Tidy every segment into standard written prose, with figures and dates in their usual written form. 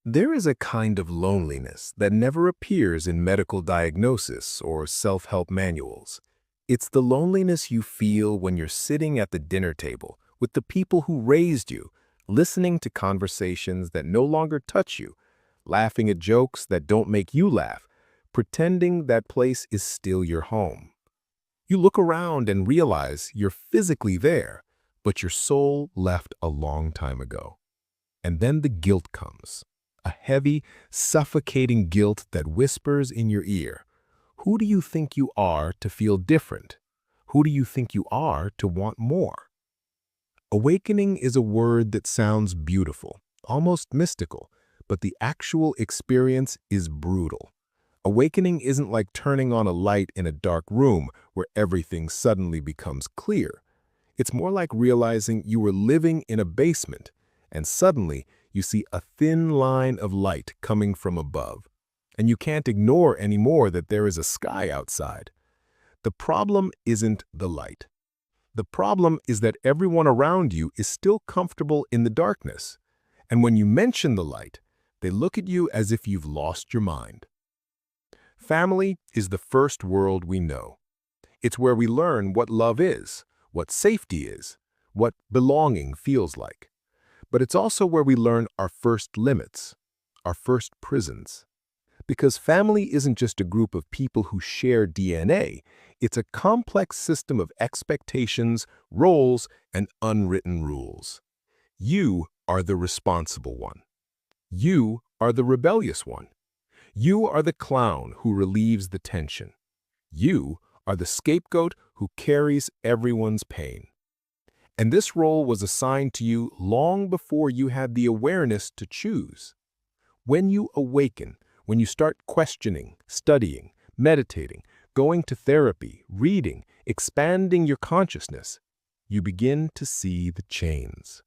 There is a kind of loneliness that never appears in medical diagnosis or self-help manuals. It's the loneliness you feel when you're sitting at the dinner table with the people who raised you, listening to conversations that no longer touch you, laughing at jokes that don't make you laugh, pretending that place is still your home. You look around and realize you're physically there, but your soul left a long time ago. And then the guilt comes. A heavy, suffocating guilt that whispers in your ear. Who do you think you are to feel different? Who do you think you are to want more? Awakening is a word that sounds beautiful, almost mystical, but the actual experience is brutal. Awakening isn't like turning on a light in a dark room where everything suddenly becomes clear. It's more like realizing you were living in a basement, and suddenly you see a thin line of light coming from above, and you can't ignore anymore that there is a sky outside. The problem isn't the light. The problem is that everyone around you is still comfortable in the darkness, and when you mention the light, they look at you as if you've lost your mind. Family is the first world we know. It's where we learn what love is, what safety is, what belonging feels like. But it's also where we learn our first limits, our first prisons. Because family isn't just a group of people who share DNA, it's a complex system of expectations, roles, and unwritten rules. You are the responsible one. You are the rebellious one. You are the clown who relieves the tension. You are the scapegoat who carries everyone's pain. And this role was assigned to you long before you had the awareness to choose. When you awaken, when you start questioning, studying, meditating, going to therapy, reading, expanding your consciousness, you begin to see the chains.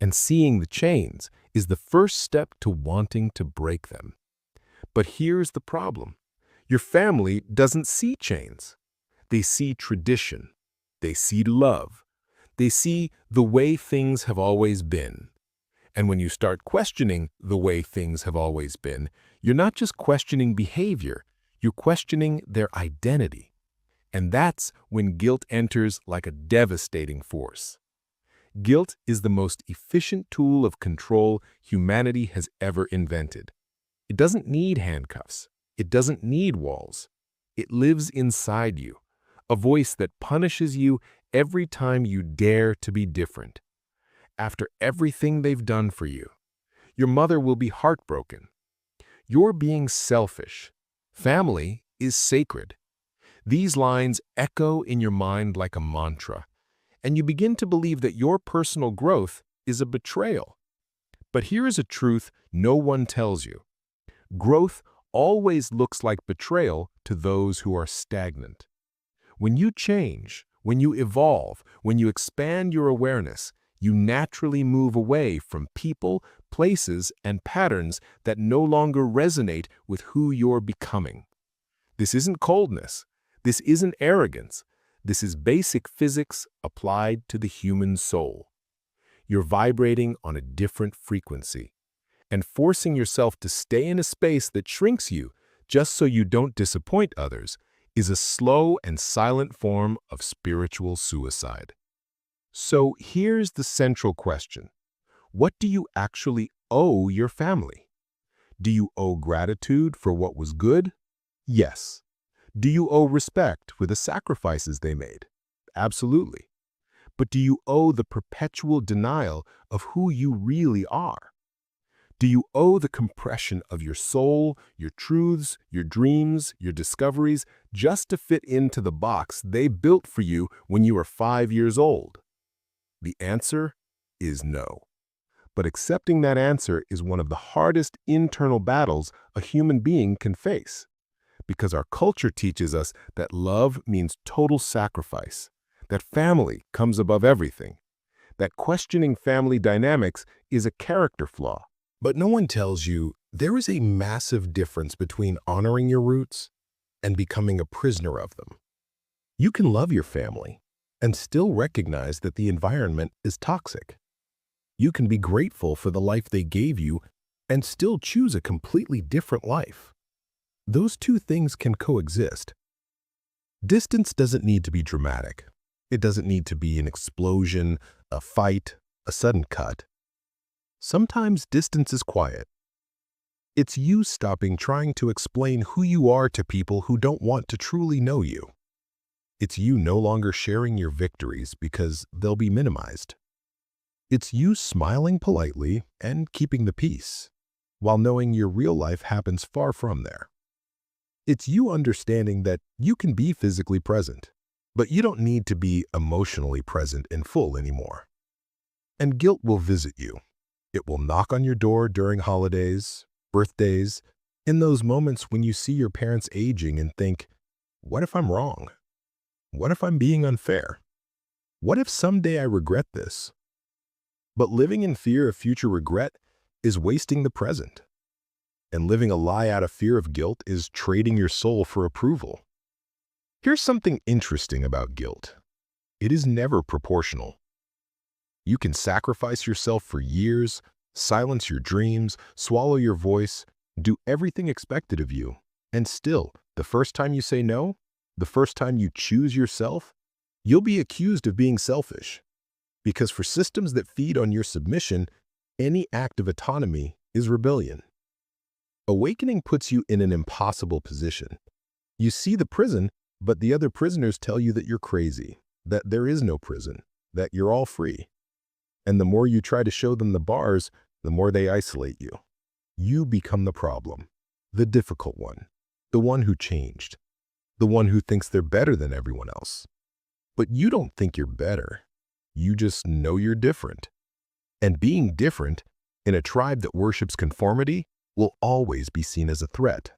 And seeing the chains is the first step to wanting to break them. But here's the problem. Your family doesn't see chains. They see tradition. They see love. They see the way things have always been. And when you start questioning the way things have always been, you're not just questioning behavior, you're questioning their identity. And that's when guilt enters like a devastating force. Guilt is the most efficient tool of control humanity has ever invented. It doesn't need handcuffs. It doesn't need walls. It lives inside you, a voice that punishes you every time you dare to be different. After everything they've done for you, your mother will be heartbroken. You're being selfish. Family is sacred. These lines echo in your mind like a mantra, and you begin to believe that your personal growth is a betrayal. But here is a truth no one tells you. Growth always looks like betrayal to those who are stagnant. When you change, when you evolve, when you expand your awareness, you naturally move away from people, places, and patterns that no longer resonate with who you're becoming. This isn't coldness. This isn't arrogance. This is basic physics applied to the human soul. You're vibrating on a different frequency, and forcing yourself to stay in a space that shrinks you just so you don't disappoint others is a slow and silent form of spiritual suicide. So here's the central question. What do you actually owe your family? Do you owe gratitude for what was good? Yes. Do you owe respect for the sacrifices they made? Absolutely. But do you owe the perpetual denial of who you really are? Do you owe the compression of your soul, your truths, your dreams, your discoveries, just to fit into the box they built for you when you were 5 years old? The answer is no. But accepting that answer is one of the hardest internal battles a human being can face. Because our culture teaches us that love means total sacrifice, that family comes above everything, that questioning family dynamics is a character flaw. But no one tells you there is a massive difference between honoring your roots and becoming a prisoner of them. You can love your family and still recognize that the environment is toxic. You can be grateful for the life they gave you and still choose a completely different life. Those two things can coexist. Distance doesn't need to be dramatic. It doesn't need to be an explosion, a fight, a sudden cut. Sometimes distance is quiet. It's you stopping trying to explain who you are to people who don't want to truly know you. It's you no longer sharing your victories because they'll be minimized. It's you smiling politely and keeping the peace, while knowing your real life happens far from there. It's you understanding that you can be physically present, but you don't need to be emotionally present in full anymore. And guilt will visit you. It will knock on your door during holidays, birthdays, in those moments when you see your parents aging and think, what if I'm wrong? What if I'm being unfair? What if someday I regret this? But living in fear of future regret is wasting the present. And living a lie out of fear of guilt is trading your soul for approval. Here's something interesting about guilt. It is never proportional. You can sacrifice yourself for years, silence your dreams, swallow your voice, do everything expected of you, and still, the first time you say no, the first time you choose yourself, you'll be accused of being selfish. Because for systems that feed on your submission, any act of autonomy is rebellion. Awakening puts you in an impossible position. You see the prison, but the other prisoners tell you that you're crazy, that there is no prison, that you're all free. And the more you try to show them the bars, the more they isolate you. You become the problem, the difficult one, the one who changed, the one who thinks they're better than everyone else. But you don't think you're better. You just know you're different. And being different in a tribe that worships conformity will always be seen as a threat.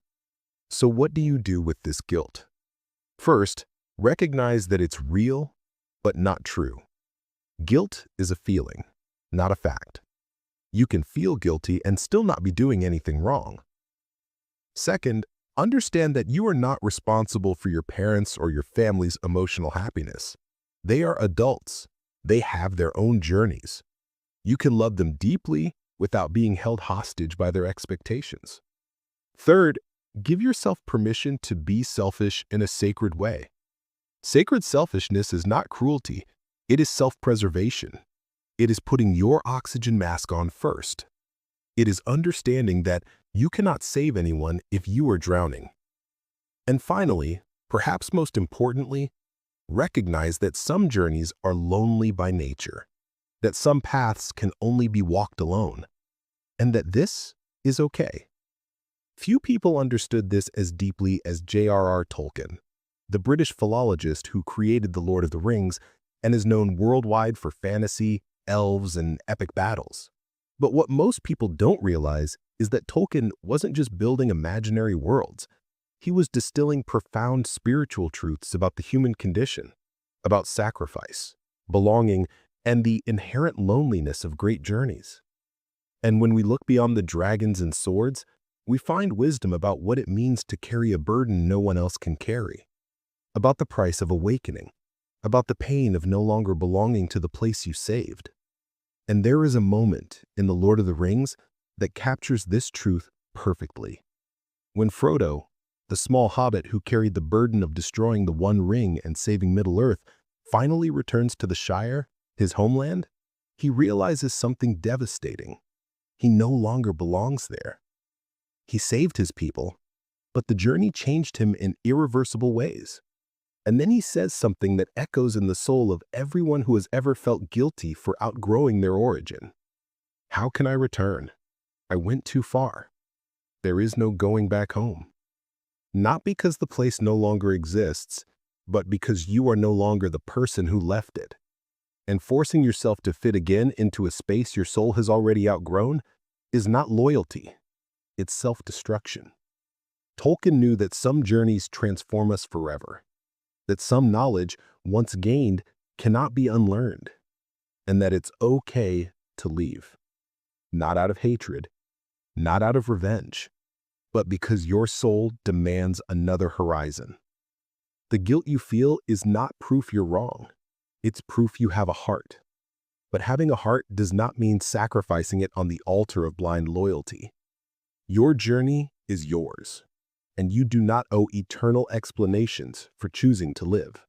So what do you do with this guilt? First, recognize that it's real, but not true. Guilt is a feeling, not a fact. You can feel guilty and still not be doing anything wrong. Second, understand that you are not responsible for your parents' or your family's emotional happiness. They are adults. They have their own journeys. You can love them deeply without being held hostage by their expectations. Third, give yourself permission to be selfish in a sacred way. Sacred selfishness is not cruelty. It is self-preservation. It is putting your oxygen mask on first. It is understanding that you cannot save anyone if you are drowning. And finally, perhaps most importantly, recognize that some journeys are lonely by nature, that some paths can only be walked alone, and that this is okay. Few people understood this as deeply as J.R.R. Tolkien, the British philologist who created The Lord of the Rings and is known worldwide for fantasy, elves, and epic battles. But what most people don't realize is that Tolkien wasn't just building imaginary worlds. He was distilling profound spiritual truths about the human condition, about sacrifice, belonging, and the inherent loneliness of great journeys. And when we look beyond the dragons and swords, we find wisdom about what it means to carry a burden no one else can carry, about the price of awakening, about the pain of no longer belonging to the place you saved. And there is a moment in The Lord of the Rings that captures this truth perfectly. When Frodo, the small hobbit who carried the burden of destroying the One Ring and saving Middle-earth, finally returns to the Shire, his homeland, he realizes something devastating. He no longer belongs there. He saved his people, but the journey changed him in irreversible ways. And then he says something that echoes in the soul of everyone who has ever felt guilty for outgrowing their origin. How can I return? I went too far. There is no going back home. Not because the place no longer exists, but because you are no longer the person who left it. And forcing yourself to fit again into a space your soul has already outgrown is not loyalty. It's self-destruction. Tolkien knew that some journeys transform us forever, that some knowledge, once gained, cannot be unlearned, and that it's okay to leave. Not out of hatred, not out of revenge, but because your soul demands another horizon. The guilt you feel is not proof you're wrong. It's proof you have a heart. But having a heart does not mean sacrificing it on the altar of blind loyalty. Your journey is yours, and you do not owe eternal explanations for choosing to live.